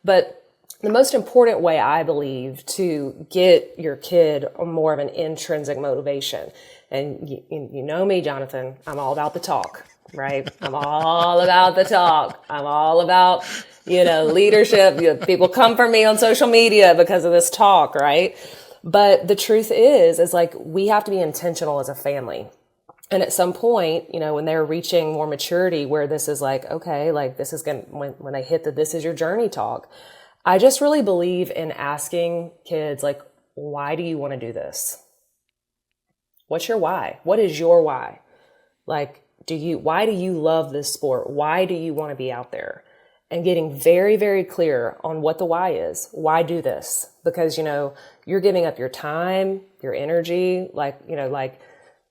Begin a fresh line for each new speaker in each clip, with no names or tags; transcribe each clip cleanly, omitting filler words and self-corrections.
But the most important way, I believe, to get your kid more of an intrinsic motivation, and you know me, Jonathan, I'm all about the talk, right? I'm all about the talk. I'm all about, leadership. People come for me on social media because of this talk, right? But the truth is like, we have to be intentional as a family. And at some point, when they're reaching more maturity where this is like, okay, like this is when they hit this is your journey talk. I just really believe in asking kids, like, why do you want to do this? What's your why? What is your why? Like, why do you love this sport? Why do you want to be out there? And getting very, very clear on what the why is. Why do this? Because, you're giving up your time, your energy,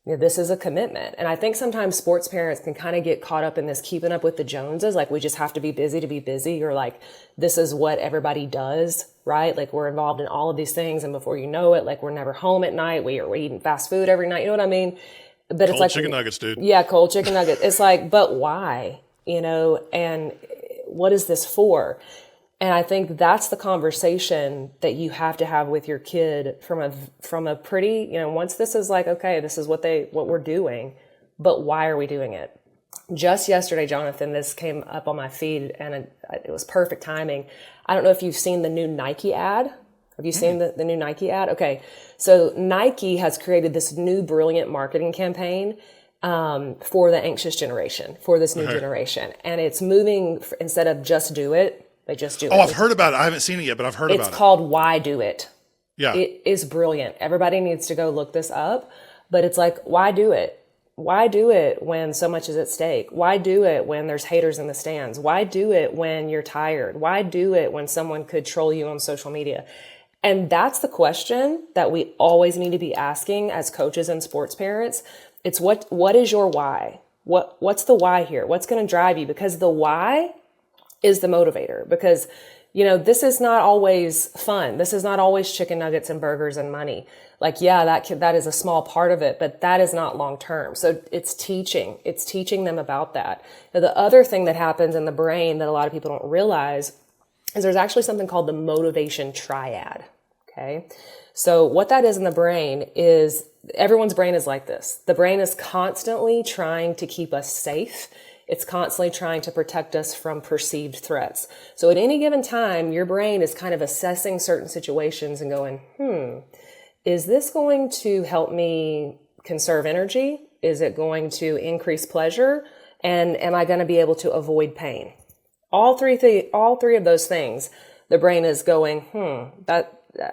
this is a commitment. And I think sometimes sports parents can kind of get caught up in this keeping up with the Joneses. Like, we just have to be busy, or like, this is what everybody does, right? Like, we're involved in all of these things. And before you know it, like, we're never home at night. We're eating fast food every night. You know what I mean? But it's like
chicken nuggets, dude.
Yeah, cold chicken nuggets. It's like, but why? And what is this for? And I think that's the conversation that you have to have with your kid from a pretty, once this is like, okay, this is what we're doing, but why are we doing it? Just yesterday, Jonathan, this came up on my feed and it was perfect timing. I don't know if you've seen the new Nike ad. Have you seen the new Nike ad? Okay. So Nike has created this new brilliant marketing campaign for the anxious generation, for this new generation. And it's moving, instead of just do it, they just do it.
Oh, I've heard about it. I haven't seen it yet, but I've heard about it.
It's called Why Do It.
Yeah.
It is brilliant. Everybody needs to go look this up. But it's like, why do it? Why do it when so much is at stake? Why do it when there's haters in the stands? Why do it when you're tired? Why do it when someone could troll you on social media? And that's the question that we always need to be asking as coaches and sports parents. It's what is your why? What's the why here? What's going to drive you? Because the why is the motivator. Because, this is not always fun. This is not always chicken nuggets and burgers and money. Like, yeah, that is a small part of it, but that is not long term. So it's teaching them about that. Now, the other thing that happens in the brain that a lot of people don't realize is there's actually something called the motivation triad. Okay. So what that is in the brain is, everyone's brain is like this. The brain is constantly trying to keep us safe. It's constantly trying to protect us from perceived threats. So at any given time, your brain is kind of assessing certain situations and going, is this going to help me conserve energy? Is it going to increase pleasure? And am I going to be able to avoid pain? All three of those things, the brain is going,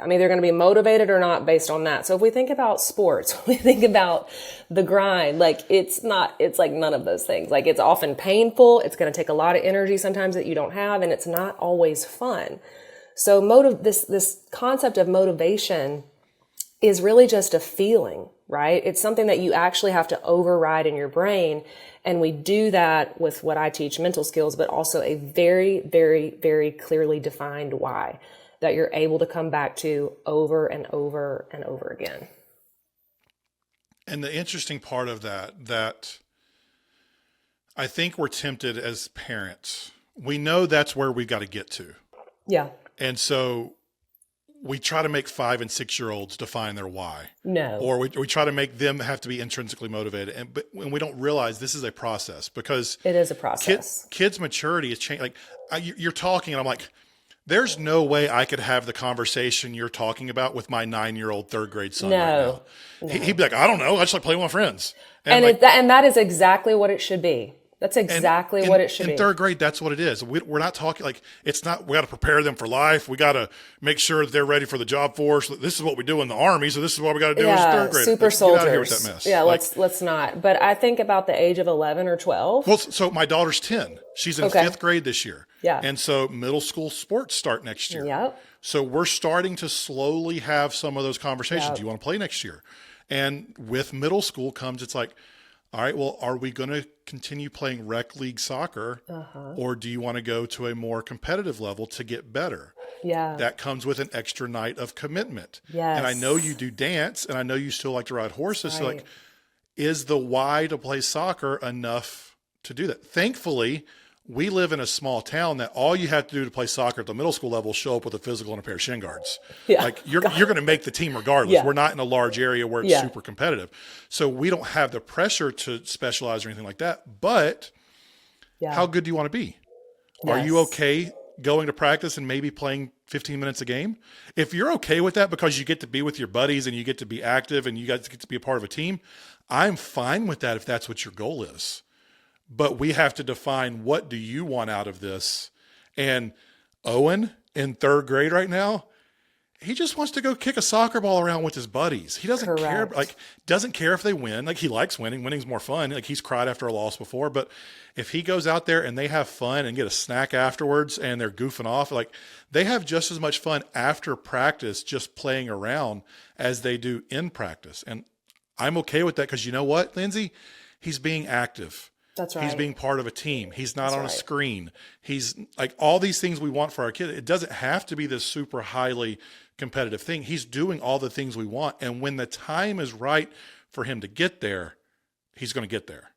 I'm either going to be motivated or not based on that. So if we think about sports, we think about the grind, like it's like none of those things. Like, it's often painful. It's going to take a lot of energy sometimes that you don't have, and it's not always fun. So this concept of motivation is really just a feeling, right? It's something that you actually have to override in your brain. And we do that with what I teach, mental skills, but also a very, very, very clearly defined why that you're able to come back to over and over and over again.
And the interesting part of that I think we're tempted as parents. We know that's where we got to get to. Yeah. And so we try to make 5 and 6 year olds define their why. No. Or we try to make them have to be intrinsically motivated. And when we don't realize this is a process, because
it is a process.
Kids' maturity is changing. Like, you're talking and I'm like, there's no way I could have the conversation you're talking about with my 9-year-old third grade son right now. No. He'd be like, I don't know. I just like playing with my friends.
And that is exactly what it should be. That's exactly what it should be.
In third grade, that's what it is. We're not talking like, it's not, we got to prepare them for life. We got to make sure that they're ready for the job force. This is what we do in the Army. So this is what we got to do as third grade.
Super soldiers. Get out of here
with that mess.
Yeah, let's not. But I think about the age of 11 or 12.
Well, so my daughter's 10. She's in 5th grade this year.
Yeah.
And so middle school sports start next year. Yep. So we're starting to slowly have some of those conversations. Yep. Do you want to play next year? And with middle school comes, it's like, all right, well, are we going to continue playing rec league soccer, or do you want to go to a more competitive level to get better? Yeah. That comes with an extra night of commitment. Yes. And I know you do dance, and I know you still like to ride horses. Right. So like, is the why to play soccer enough to do that? Thankfully, we live in a small town that all you have to do to play soccer at the middle school level is show up with a physical and a pair of shin guards.
Yeah.
Like you're going to make the team regardless.
Yeah.
We're not in a large area where it's super competitive. So we don't have the pressure to specialize or anything like that. But how good do you want to be? Yes. Are you okay going to practice and maybe playing 15 minutes a game? If you're okay with that because you get to be with your buddies and you get to be active and you guys get to be a part of a team, I'm fine with that if that's what your goal is. But we have to define, what do you want out of this? And Owen in 3rd grade right now, he just wants to go kick a soccer ball around with his buddies. He doesn't care, doesn't care if they win. Like, he likes winning. Winning's more fun. Like, he's cried after a loss before, but if he goes out there and they have fun and get a snack afterwards and they're goofing off, like, they have just as much fun after practice just playing around as they do in practice. And I'm okay with that because, you know what, Lindsey? He's being active.
That's right.
He's being part of a team. He's not on a screen. He's like, all these things we want for our kid. It doesn't have to be this super highly competitive thing. He's doing all the things we want. And when the time is right for him to get there, he's going to get there.